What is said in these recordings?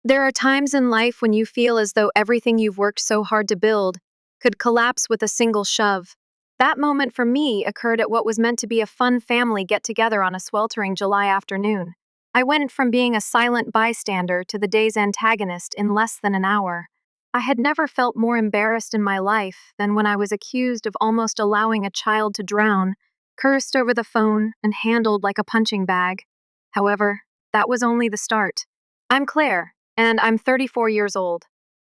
There are times in life when you feel as though everything you've worked so hard to build could collapse with a single shove. That moment for me occurred at what was meant to be a fun family get together on a sweltering July afternoon. I went from being a silent bystander to the day's antagonist in less than an hour. I had never felt more embarrassed in my life than when I was accused of almost allowing a child to drown, cursed over the phone, and handled like a punching bag. However, that was only the start. I'm Claire, and I'm 34 years old.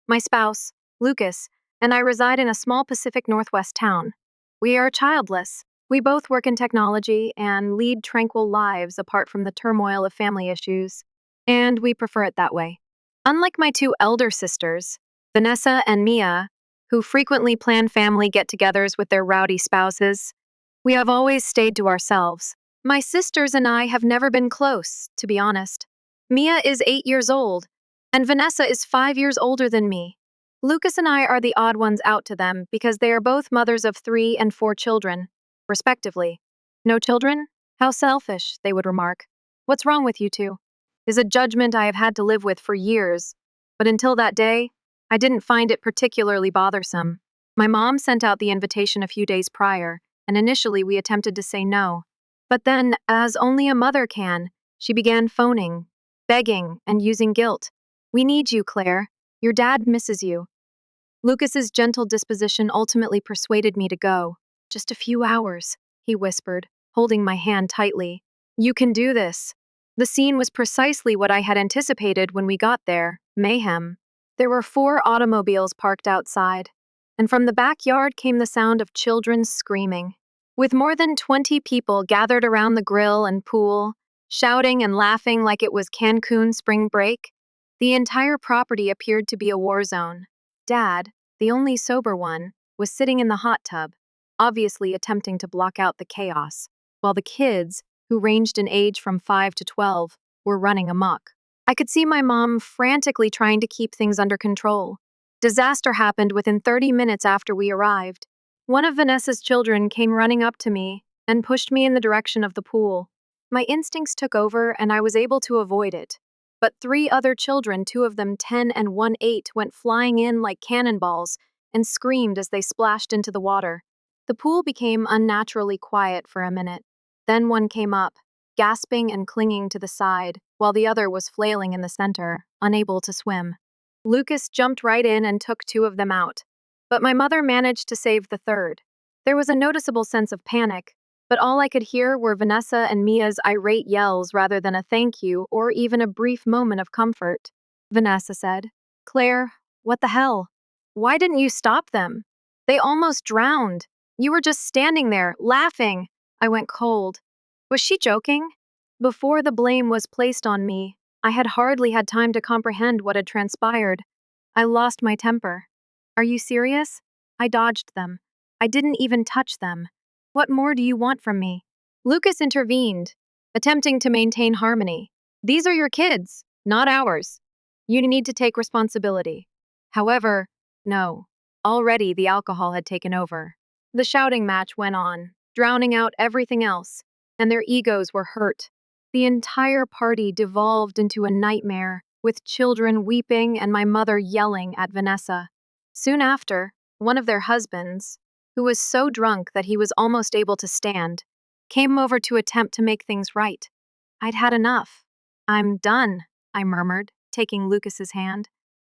My spouse, Lucas, and I reside in a small Pacific Northwest town. We are childless. We both work in technology and lead tranquil lives apart from the turmoil of family issues, and we prefer it that way. Unlike my two elder sisters, Vanessa and Mia, who frequently plan family get togethers with their rowdy spouses, we have always stayed to ourselves. My sisters and I have never been close, to be honest. Mia is 8 years old, and Vanessa is 5 years older than me. Lucas and I are the odd ones out to them because they are both mothers of 3 and 4 children, respectively. No children? How selfish, they would remark. What's wrong with you two? Is a judgment I have had to live with for years, but until that day, I didn't find it particularly bothersome. My mom sent out the invitation a few days prior, and initially we attempted to say no. But then, as only a mother can, she began phoning, begging, and using guilt. We need you, Claire. Your dad misses you. Lucas's gentle disposition ultimately persuaded me to go. Just a few hours, he whispered, holding my hand tightly. You can do this. The scene was precisely what I had anticipated when we got there, mayhem. There were 4 automobiles parked outside, and from the backyard came the sound of children screaming. With more than 20 people gathered around the grill and pool, shouting and laughing like it was Cancun spring break, the entire property appeared to be a war zone. Dad, the only sober one, was sitting in the hot tub, obviously attempting to block out the chaos, while the kids, who ranged in age from 5 to 12, were running amok. I could see my mom frantically trying to keep things under control. Disaster happened within 30 minutes after we arrived. One of Vanessa's children came running up to me and pushed me in the direction of the pool. My instincts took over and I was able to avoid it. But 3 other children, 2 of them 10 and one 8, went flying in like cannonballs and screamed as they splashed into the water. The pool became unnaturally quiet for a minute. Then one came up, gasping and clinging to the side, while the other was flailing in the center, unable to swim. Lucas jumped right in and took 2 of them out. But my mother managed to save the third. There was a noticeable sense of panic, but all I could hear were Vanessa and Mia's irate yells rather than a thank you or even a brief moment of comfort. Vanessa said, Claire, what the hell? Why didn't you stop them? They almost drowned. You were just standing there, laughing. I went cold. Was she joking? Before the blame was placed on me, I had hardly had time to comprehend what had transpired. I lost my temper. Are you serious? I dodged them. I didn't even touch them. What more do you want from me? Lucas intervened, attempting to maintain harmony. These are your kids, not ours. You need to take responsibility. However, no. Already the alcohol had taken over. The shouting match went on, drowning out everything else, and their egos were hurt. The entire party devolved into a nightmare, with children weeping and my mother yelling at Vanessa. Soon after, one of their husbands, who was so drunk that he was almost able to stand, came over to attempt to make things right. I'd had enough. I'm done, I murmured, taking Lucas's hand.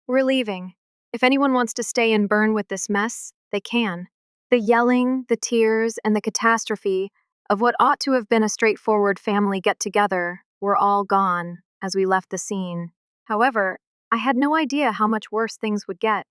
We're leaving. If anyone wants to stay and burn with this mess, they can. The yelling, the tears, and the catastrophe of what ought to have been a straightforward family get-together were all gone as we left the scene. However, I had no idea how much worse things would get.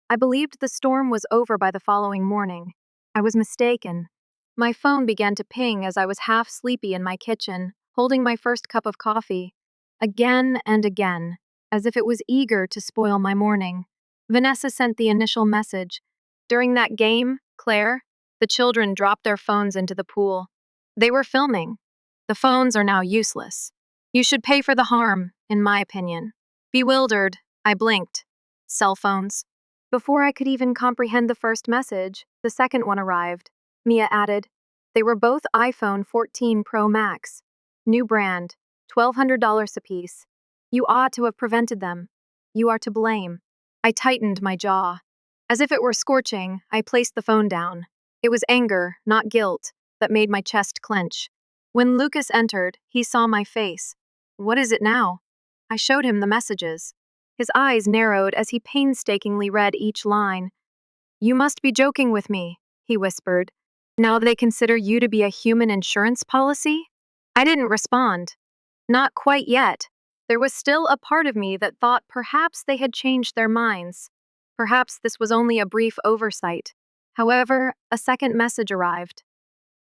I believed the storm was over by the following morning. I was mistaken. My phone began to ping as I was half sleepy in my kitchen, holding my first cup of coffee. Again and again, as if it was eager to spoil my morning. Vanessa sent the initial message. During that game, Claire, the children dropped their phones into the pool. They were filming. The phones are now useless. You should pay for the harm, in my opinion. Bewildered, I blinked. Cell phones. Before I could even comprehend the first message, the second one arrived. Mia added, they were both iPhone 14 Pro Max. New brand, $1,200 apiece. You ought to have prevented them. You are to blame. I tightened my jaw. As if it were scorching, I placed the phone down. It was anger, not guilt, that made my chest clench. When Lucas entered, he saw my face. What is it now? I showed him the messages. His eyes narrowed as he painstakingly read each line. You must be joking with me, he whispered. Now they consider you to be a human insurance policy? I didn't respond. Not quite yet. There was still a part of me that thought perhaps they had changed their minds. Perhaps this was only a brief oversight. However, a second message arrived.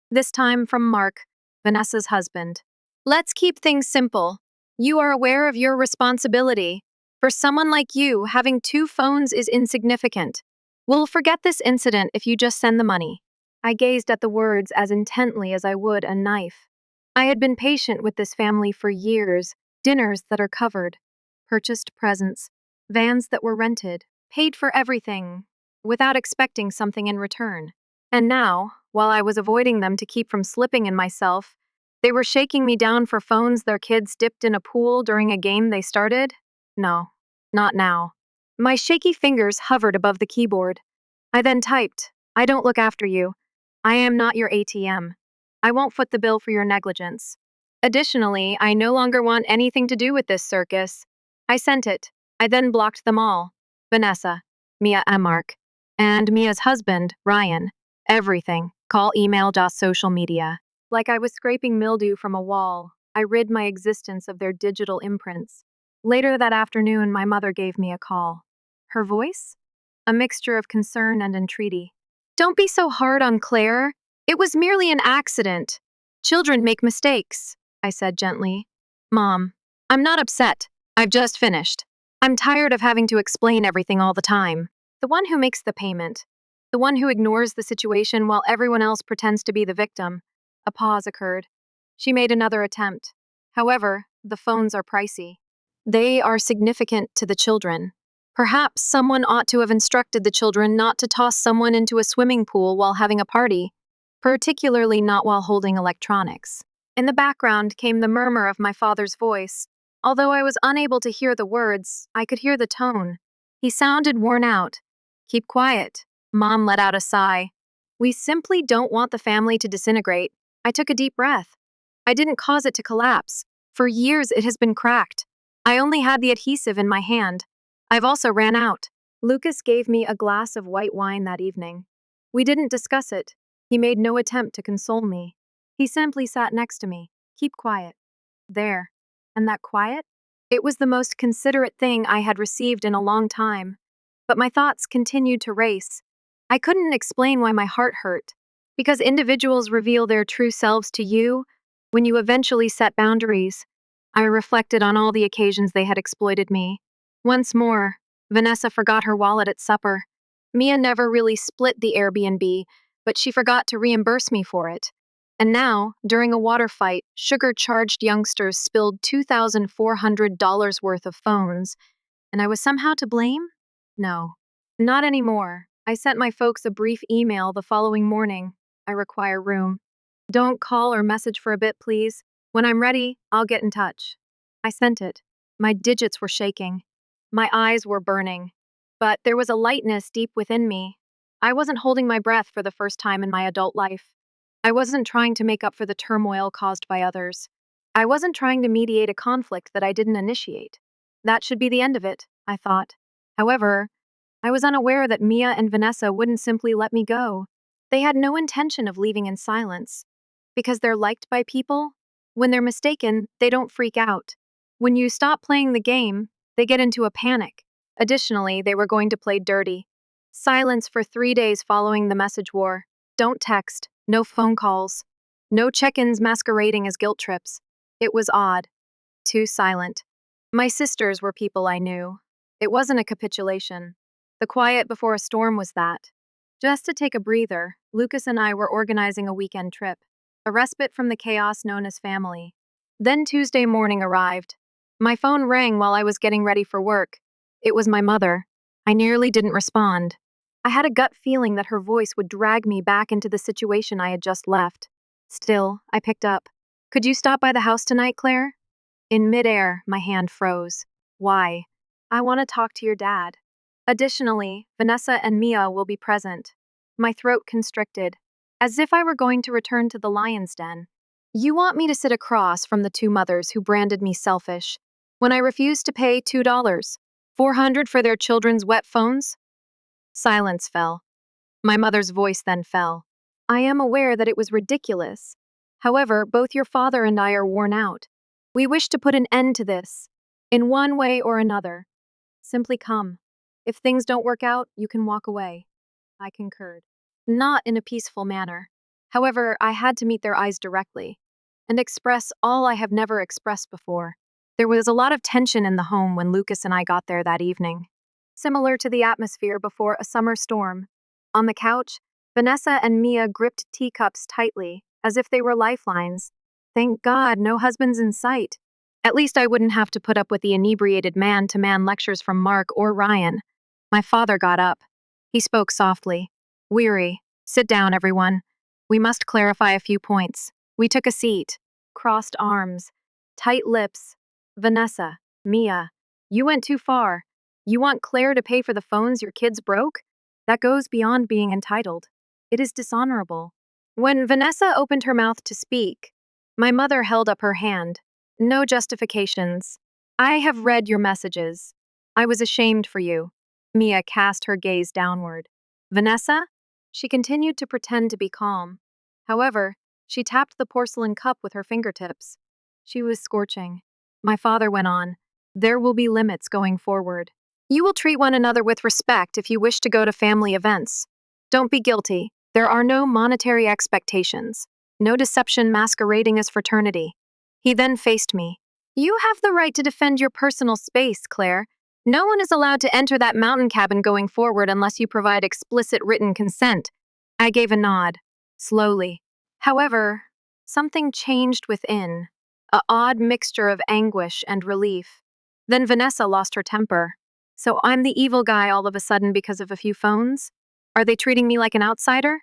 This time from Mark, Vanessa's husband. Let's keep things simple. You are aware of your responsibility. For someone like you, having two phones is insignificant. We'll forget this incident if you just send the money. I gazed at the words as intently as I would a knife. I had been patient with this family for years, dinners that are covered, purchased presents, vans that were rented, paid for everything, without expecting something in return. And now, while I was avoiding them to keep from slipping in myself, they were shaking me down for phones their kids dipped in a pool during a game they started? No, not now. My shaky fingers hovered above the keyboard. I then typed, I don't look after you. I am not your ATM. I won't foot the bill for your negligence. Additionally, I no longer want anything to do with this circus. I sent it. I then blocked them all. Vanessa, Mia and Mark, and Mia's husband, Ryan. Everything. Call, email, social media. Like I was scraping mildew from a wall, I rid my existence of their digital imprints. Later that afternoon, my mother gave me a call. Her voice? A mixture of concern and entreaty. Don't be so hard on Claire. It was merely an accident. Children make mistakes, I said gently. Mom, I'm not upset. I've just finished. I'm tired of having to explain everything all the time. The one who makes the payment. The one who ignores the situation while everyone else pretends to be the victim. A pause occurred. She made another attempt. However, the phones are pricey. They are significant to the children. Perhaps someone ought to have instructed the children not to toss someone into a swimming pool while having a party, particularly not while holding electronics. In the background came the murmur of my father's voice. Although I was unable to hear the words, I could hear the tone. He sounded worn out. Keep quiet. Mom let out a sigh. We simply don't want the family to disintegrate. I took a deep breath. I didn't cause it to collapse. For years it has been cracked. I only had the adhesive in my hand. I've also ran out. Lucas gave me a glass of white wine that evening. We didn't discuss it. He made no attempt to console me. He simply sat next to me. Keep quiet. There. And that quiet? It was the most considerate thing I had received in a long time. But my thoughts continued to race. I couldn't explain why my heart hurt. Because individuals reveal their true selves to you when you eventually set boundaries. I reflected on all the occasions they had exploited me. Once more, Vanessa forgot her wallet at supper. Mia never really split the Airbnb, but she forgot to reimburse me for it. And now, during a water fight, sugar-charged youngsters spilled $2,400 worth of phones, and I was somehow to blame? No, not anymore. I sent my folks a brief email the following morning. I require room. Don't call or message for a bit, please. When I'm ready, I'll get in touch. I sent it. My digits were shaking. My eyes were burning. But there was a lightness deep within me. I wasn't holding my breath for the first time in my adult life. I wasn't trying to make up for the turmoil caused by others. I wasn't trying to mediate a conflict that I didn't initiate. That should be the end of it, I thought. However, I was unaware that Mia and Vanessa wouldn't simply let me go. They had no intention of leaving in silence. Because they're liked by people, when they're mistaken, they don't freak out. When you stop playing the game, they get into a panic. Additionally, they were going to play dirty. Silence for 3 days following the message war. Don't text, no phone calls, no check-ins masquerading as guilt trips. It was odd. Too silent. My sisters were people I knew. It wasn't a capitulation. The quiet before a storm was that. Just to take a breather, Lucas and I were organizing a weekend trip, a respite from the chaos known as family. Then Tuesday morning arrived. My phone rang while I was getting ready for work. It was my mother. I nearly didn't respond. I had a gut feeling that her voice would drag me back into the situation I had just left. Still, I picked up. Could you stop by the house tonight, Claire? In midair, my hand froze. Why? I want to talk to your dad. Additionally, Vanessa and Mia will be present. My throat constricted, as if I were going to return to the lion's den. You want me to sit across from the two mothers who branded me selfish when I refused to pay $2, 400 for their children's wet phones? Silence fell. My mother's voice then fell. I am aware that it was ridiculous. However, both your father and I are worn out. We wish to put an end to this, in one way or another. Simply come. If things don't work out, you can walk away. I concurred. Not in a peaceful manner. However, I had to meet their eyes directly and express all I have never expressed before. There was a lot of tension in the home when Lucas and I got there that evening, similar to the atmosphere before a summer storm. On the couch, Vanessa and Mia gripped teacups tightly, as if they were lifelines. Thank God, no husbands in sight. At least I wouldn't have to put up with the inebriated man-to-man lectures from Mark or Ryan. My father got up. He spoke softly. Weary. Sit down, everyone. We must clarify a few points. We took a seat. Crossed arms. Tight lips. Vanessa. Mia. You went too far. You want Claire to pay for the phones your kids broke? That goes beyond being entitled. It is dishonorable. When Vanessa opened her mouth to speak, my mother held up her hand. No justifications. I have read your messages. I was ashamed for you. Mia cast her gaze downward. Vanessa? She continued to pretend to be calm. However, she tapped the porcelain cup with her fingertips. She was scorching. My father went on. There will be limits going forward. You will treat one another with respect if you wish to go to family events. Don't be guilty. There are no monetary expectations. No deception masquerading as fraternity. He then faced me. You have the right to defend your personal space, Claire. No one is allowed to enter that mountain cabin going forward unless you provide explicit written consent. I gave a nod, slowly. However, something changed within, a odd mixture of anguish and relief. Then Vanessa lost her temper. So I'm the evil guy all of a sudden because of a few phones? Are they treating me like an outsider?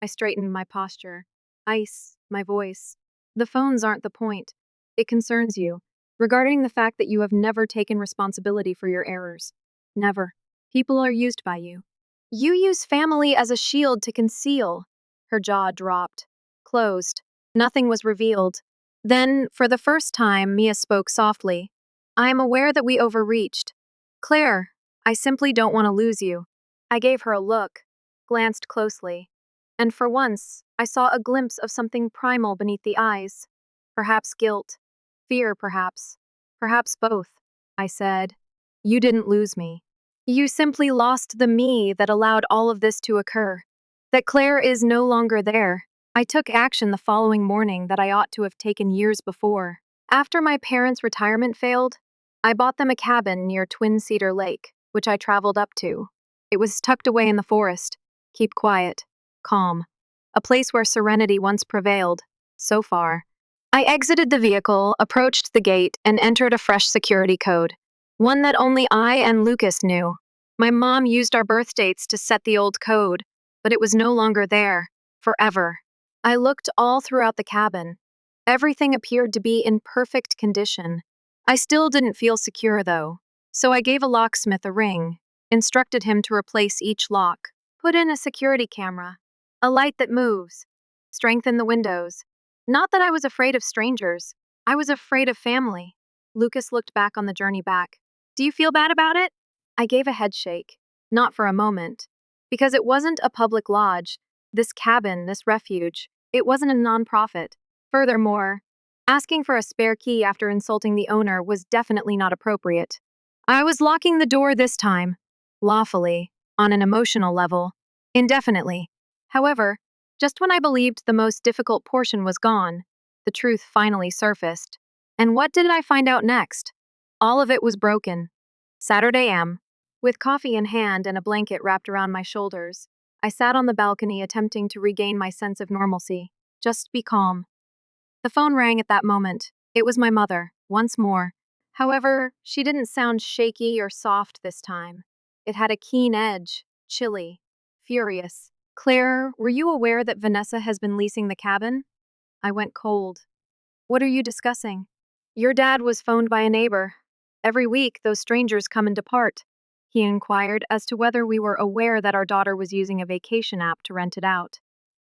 I straightened my posture. Ice, my voice. The phones aren't the point. It concerns you, regarding the fact that you have never taken responsibility for your errors. Never. People are used by you. You use family as a shield to conceal. Her jaw dropped. Closed. Nothing was revealed. Then, for the first time, Mia spoke softly. I am aware that we overreached. Claire, I simply don't want to lose you. I gave her a look, glanced closely, and for once, I saw a glimpse of something primal beneath the eyes. Perhaps guilt. Fear, perhaps. Perhaps both. I said. You didn't lose me. You simply lost the me that allowed all of this to occur. That Claire is no longer there. I took action the following morning that I ought to have taken years before. After my parents' retirement failed, I bought them a cabin near Twin Cedar Lake, which I traveled up to. It was tucked away in the forest. Keep quiet. Calm. A place where serenity once prevailed. So far. I exited the vehicle, approached the gate, and entered a fresh security code. One that only I and Lucas knew. My mom used our birth dates to set the old code, but it was no longer there. Forever. I looked all throughout the cabin. Everything appeared to be in perfect condition. I still didn't feel secure, though, so I gave a locksmith a ring, instructed him to replace each lock, put in a security camera, a light that moves, strengthen the windows. Not that I was afraid of strangers. I was afraid of family. Lucas looked back on the journey back. Do you feel bad about it? I gave a head shake. Not for a moment. Because it wasn't a public lodge. This cabin, this refuge. It wasn't a nonprofit. Furthermore, asking for a spare key after insulting the owner was definitely not appropriate. I was locking the door this time. Lawfully. On an emotional level. Indefinitely. However, just when I believed the most difficult portion was gone, the truth finally surfaced. And what did I find out next? All of it was broken. Saturday AM. With coffee in hand and a blanket wrapped around my shoulders, I sat on the balcony attempting to regain my sense of normalcy. Just be calm. The phone rang at that moment. It was my mother, once more. However, she didn't sound shaky or soft this time. It had a keen edge, chilly, furious. Claire, were you aware that Vanessa has been leasing the cabin? I went cold. What are you discussing? Your dad was phoned by a neighbor. every week those strangers come and depart?" He inquired as to whether we were aware that our daughter was using a vacation app to rent it out.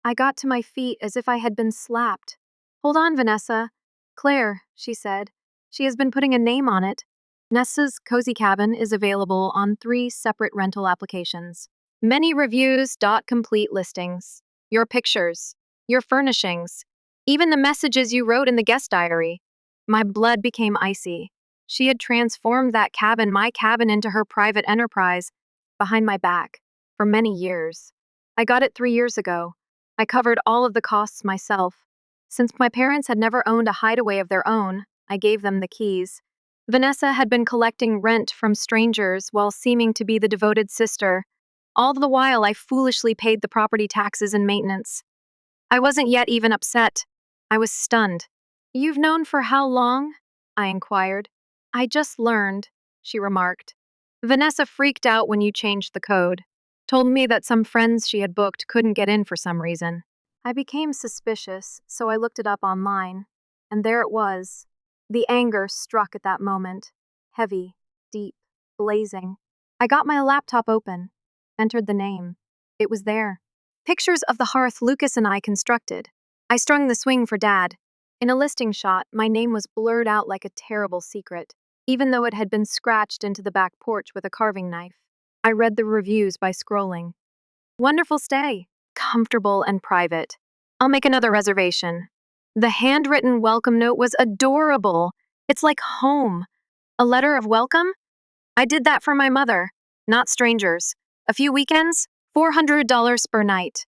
I got to my feet as if I had been slapped. "Hold on, Vanessa. Claire," she said. "She has been putting a name on it. Nessa's Cozy Cabin is available on 3 separate rental applications. Many reviews, complete listings, your pictures, your furnishings, even the messages you wrote in the guest diary." My blood became icy. She had transformed that cabin, my cabin, into her private enterprise behind my back for many years. I got it 3 years ago. I covered all of the costs myself. Since my parents had never owned a hideaway of their own, I gave them the keys. Vanessa had been collecting rent from strangers while seeming to be the devoted sister. All the while, I foolishly paid the property taxes and maintenance. I wasn't yet even upset. I was stunned. "You've known for how long?" I inquired. "I just learned," she remarked. "Vanessa freaked out when you changed the code. Told me that some friends she had booked couldn't get in for some reason." I became suspicious, so I looked it up online. And there it was. The anger struck at that moment. Heavy, deep, blazing. I got my laptop open, entered the name. It was there. Pictures of the hearth Lucas and I constructed. I strung the swing for Dad. In a listing shot, my name was blurred out like a terrible secret, even though it had been scratched into the back porch with a carving knife. I read the reviews by scrolling. "Wonderful stay. Comfortable and private. I'll make another reservation." The handwritten welcome note was adorable. It's like home. A letter of welcome? I did that for my mother, not strangers. A few weekends, $400 per night.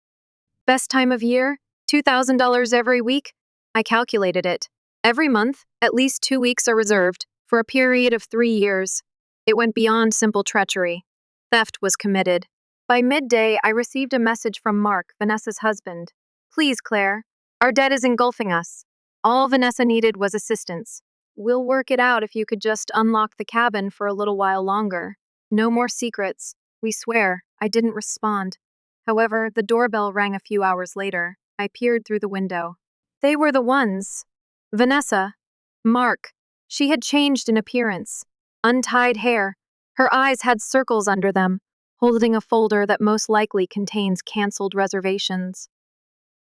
Best time of year, $2,000 every week. I calculated it. Every month, at least 2 weeks are reserved, for a period of 3 years. It went beyond simple treachery. Theft was committed. By midday, I received a message from Mark, Vanessa's husband. "Please, Claire, our debt is engulfing us. All Vanessa needed was assistance. We'll work it out if you could just unlock the cabin for a little while longer. No more secrets. We swear." I didn't respond. However, the doorbell rang a few hours later. I peered through the window. They were the ones. Vanessa. Mark. She had changed in appearance. Untied hair. Her eyes had circles under them, holding a folder that most likely contains canceled reservations.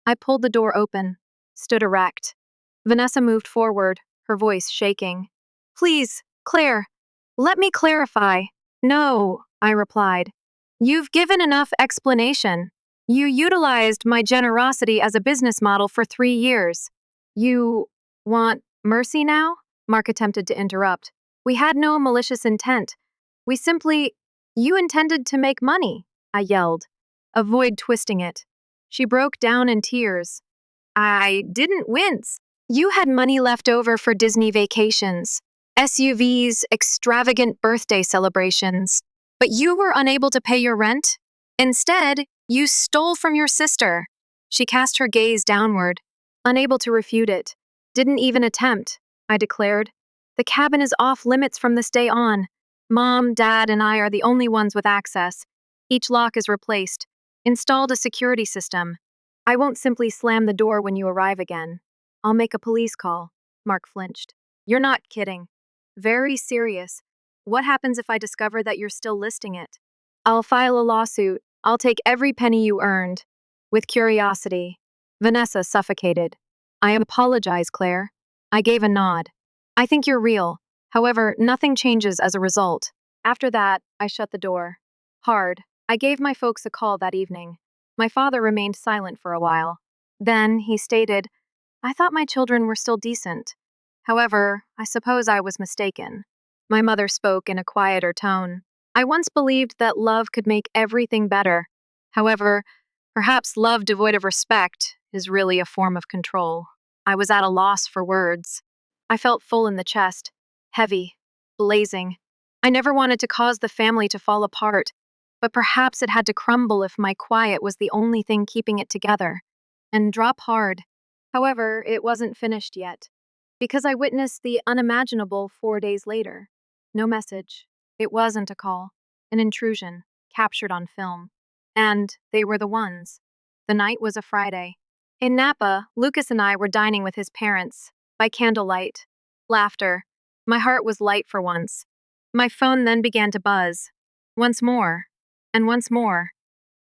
I pulled the door open, stood erect. Vanessa moved forward, her voice shaking. "Please, Claire, let me clarify." "No," I replied. "You've given enough explanation. You utilized my generosity as a business model for 3 years. You want mercy now?" Mark attempted to interrupt. "We had no malicious intent. We simply— You intended to make money," I yelled. "Avoid twisting it." She broke down in tears. I didn't wince. "You had money left over for Disney vacations, SUVs, extravagant birthday celebrations, but you were unable to pay your rent? Instead, you stole from your sister." She cast her gaze downward, unable to refute it. "Didn't even attempt," I declared. "The cabin is off limits from this day on. Mom, Dad, and I are the only ones with access. Each lock is replaced. Installed a security system. I won't simply slam the door when you arrive again. I'll make a police call." Mark flinched. "You're not kidding." "Very serious. What happens if I discover that you're still listing it?" "I'll file a lawsuit. I'll take every penny you earned." With curiosity, Vanessa suffocated. "I apologize, Claire." I gave a nod. "I think you're real. However, nothing changes as a result." After that, I shut the door. Hard. I gave my folks a call that evening. My father remained silent for a while. Then, he stated, "I thought my children were still decent. However, I suppose I was mistaken." My mother spoke in a quieter tone. "I once believed that love could make everything better. However, perhaps love devoid of respect is really a form of control." I was at a loss for words. I felt full in the chest, heavy, blazing. I never wanted to cause the family to fall apart, but perhaps it had to crumble if my quiet was the only thing keeping it together. And drop hard. However, it wasn't finished yet, because I witnessed the unimaginable 4 days later. No message. It wasn't a call. An intrusion, captured on film. And they were the ones. The night was a Friday. In Napa, Lucas and I were dining with his parents, by candlelight. Laughter. My heart was light for once. My phone then began to buzz. Once more, and once more,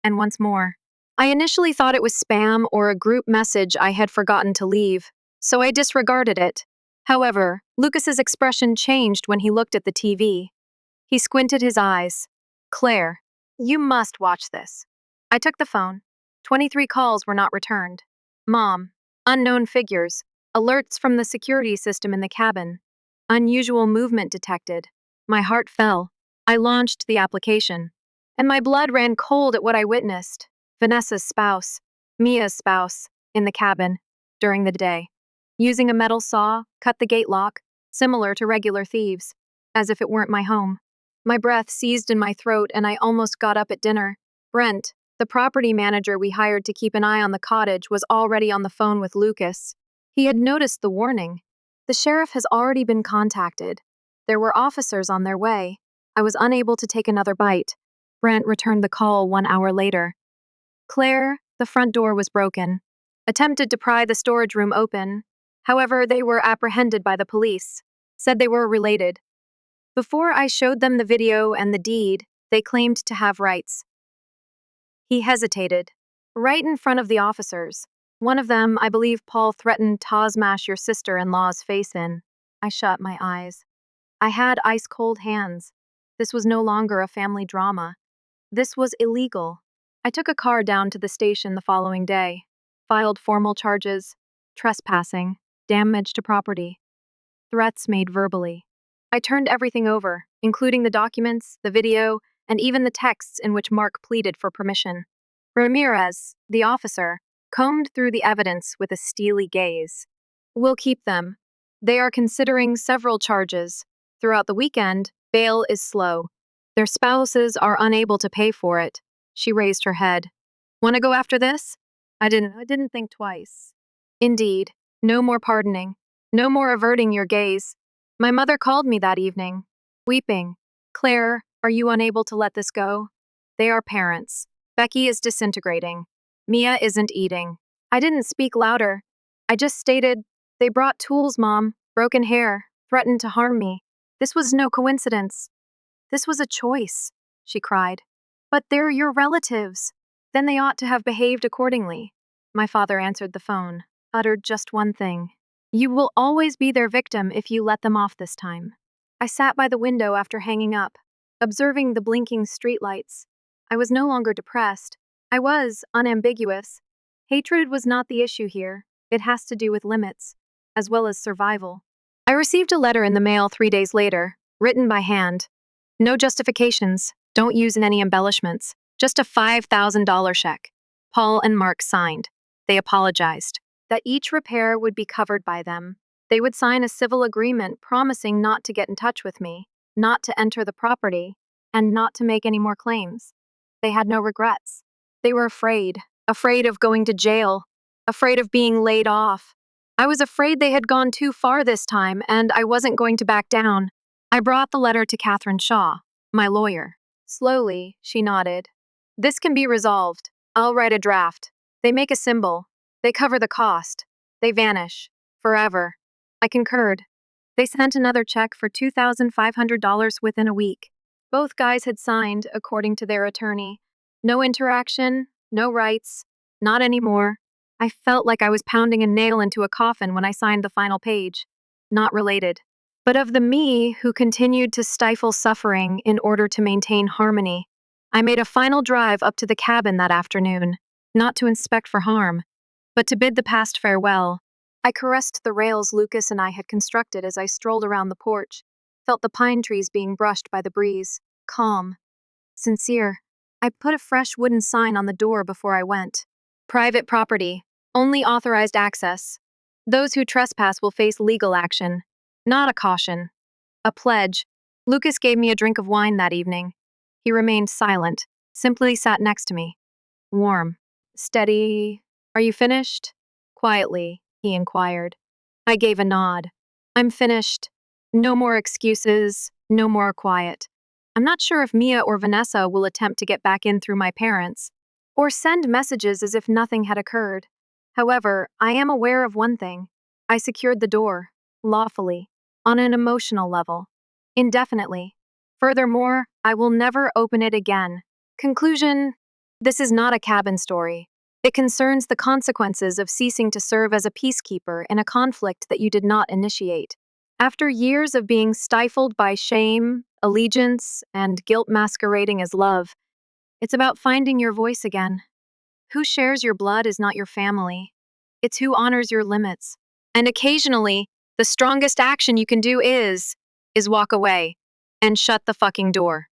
and once more. I initially thought it was spam or a group message I had forgotten to leave, so I disregarded it. However, Lucas's expression changed when he looked at the TV. He squinted his eyes. Claire, you must watch this. I took the phone. 23 calls were not returned. Mom, unknown figures, alerts from the security system in the cabin. Unusual movement detected. My heart fell. I launched the application, and my blood ran cold at what I witnessed. Vanessa's spouse, Mia's spouse, in the cabin, during the day. Using a metal saw, cut the gate lock, similar to regular thieves, as if it weren't my home. My breath seized in my throat and I almost got up at dinner. Brent, the property manager we hired to keep an eye on the cottage, was already on the phone with Lucas. He had noticed the warning. The sheriff has already been contacted. There were officers on their way. I was unable to take another bite. Brent returned the call 1 hour later. Claire, the front door was broken. Attempted to pry the storage room open. However, they were apprehended by the police. Said they were related. Before I showed them the video and the deed, they claimed to have rights. He hesitated. Right in front of the officers. One of them, I believe Paul, threatened to smash your sister-in-law's face in. I shut my eyes. I had ice-cold hands. This was no longer a family drama. This was illegal. I took a car down to the station the following day. Filed formal charges, trespassing, damage to property, threats made verbally. I turned everything over, including the documents, the video, and even the texts in which Mark pleaded for permission. Ramirez, the officer, combed through the evidence with a steely gaze. We'll keep them. They are considering several charges. Throughout the weekend, bail is slow. Their spouses are unable to pay for it. She raised her head. Want to go after this? I didn't think twice. Indeed, no more pardoning. No more averting your gaze. My mother called me that evening, weeping. Claire, are you unable to let this go? They are parents. Becky is disintegrating. Mia isn't eating. I didn't speak louder. I just stated, they brought tools, Mom, broken hair, threatened to harm me. This was no coincidence. This was a choice, she cried. But they're your relatives. Then they ought to have behaved accordingly. My father answered the phone, uttered just one thing. You will always be their victim if you let them off this time. I sat by the window after hanging up, observing the blinking streetlights. I was no longer depressed. I was unambiguous. Hatred was not the issue here. It has to do with limits, as well as survival. I received a letter in the mail 3 days later, written by hand. No justifications, don't use any embellishments, just a $5,000 check. Paul and Mark signed. They apologized that each repair would be covered by them. They would sign a civil agreement promising not to get in touch with me, not to enter the property, and not to make any more claims. They had no regrets. They were afraid of going to jail, afraid of being laid off. I was afraid they had gone too far this time, and I wasn't going to back down. I brought the letter to Catherine Shaw, my lawyer. Slowly, she nodded. This can be resolved. I'll write a draft. They make a symbol. They cover the cost. They vanish. Forever. I concurred. They sent another check for $2,500 within a week. Both guys had signed, according to their attorney. No interaction, no rights, not anymore. I felt like I was pounding a nail into a coffin when I signed the final page. Not related. But of the me who continued to stifle suffering in order to maintain harmony. I made a final drive up to the cabin that afternoon, not to inspect for harm, but to bid the past farewell. I caressed the rails Lucas and I had constructed as I strolled around the porch, felt the pine trees being brushed by the breeze, calm, sincere. I put a fresh wooden sign on the door before I went. Private property, only authorized access. Those who trespass will face legal action. Not a caution. A pledge. Lucas gave me a drink of wine that evening. He remained silent, simply sat next to me. Warm. Steady. Are you finished? Quietly, he inquired. I gave a nod. I'm finished. No more excuses, no more quiet. I'm not sure if Mia or Vanessa will attempt to get back in through my parents, or send messages as if nothing had occurred. However, I am aware of one thing. I secured the door, lawfully, on an emotional level, indefinitely. Furthermore, I will never open it again. Conclusion: this is not a cabin story. It concerns the consequences of ceasing to serve as a peacekeeper in a conflict that you did not initiate. After years of being stifled by shame, allegiance, and guilt masquerading as love, it's about finding your voice again. Who shares your blood is not your family. It's who honors your limits. And occasionally, the strongest action you can do is walk away and shut the fucking door.